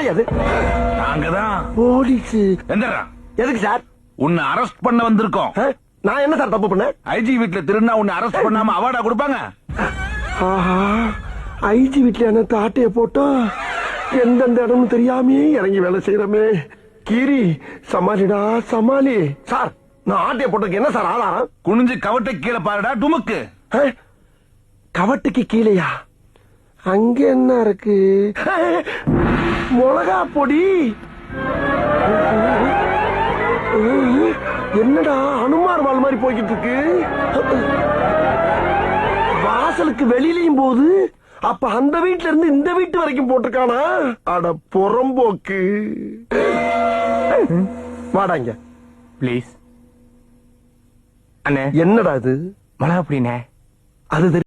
யார் அது? நாங்கதான் போலீஸ். எந்தரா எதுக்கு சார்? உன்னை அரெஸ்ட் பண்ண வந்திருக்கோம். நான் என்ன சார் தப்பு பண்ணேன்? ஐஜி வீட்டுல திருநா உன்னை அரெஸ்ட் பண்ணாம அவார்டா கொடுப்பாங்க? ஆஹா, ஐஜி வீட்டுல என்ன ஆட்டைய போட்டோம். எந்தெந்த இடமும் தெரியாமே இறங்கி வேலை செய்யறமே. கீரி சமாளிடா சமாளி. சார், நான் ஆட்டைய போட்டதுக்கு என்ன சார் ஆதாரம்? குனிஞ்சு கவட்டை கீழே பாருடா டுமுக்கு. கவட்டுக்கு கீழையா? அங்க என்ன இருக்கு? மிளகா பொடி. என்னடா அனுமார் வால் மாதிரி போய்கிட்டு இருக்கு. வாசலுக்கு வெளியிலையும் போகுது. அப்ப அந்த வீட்டுல இருந்து இந்த வீட்டு வரைக்கும் போட்டிருக்கானா? அட புறம்போக்கு. வாடாங்க ப்ளீஸ். அண்ணே, என்னடா இது? மிளகா அப்படின்னே அது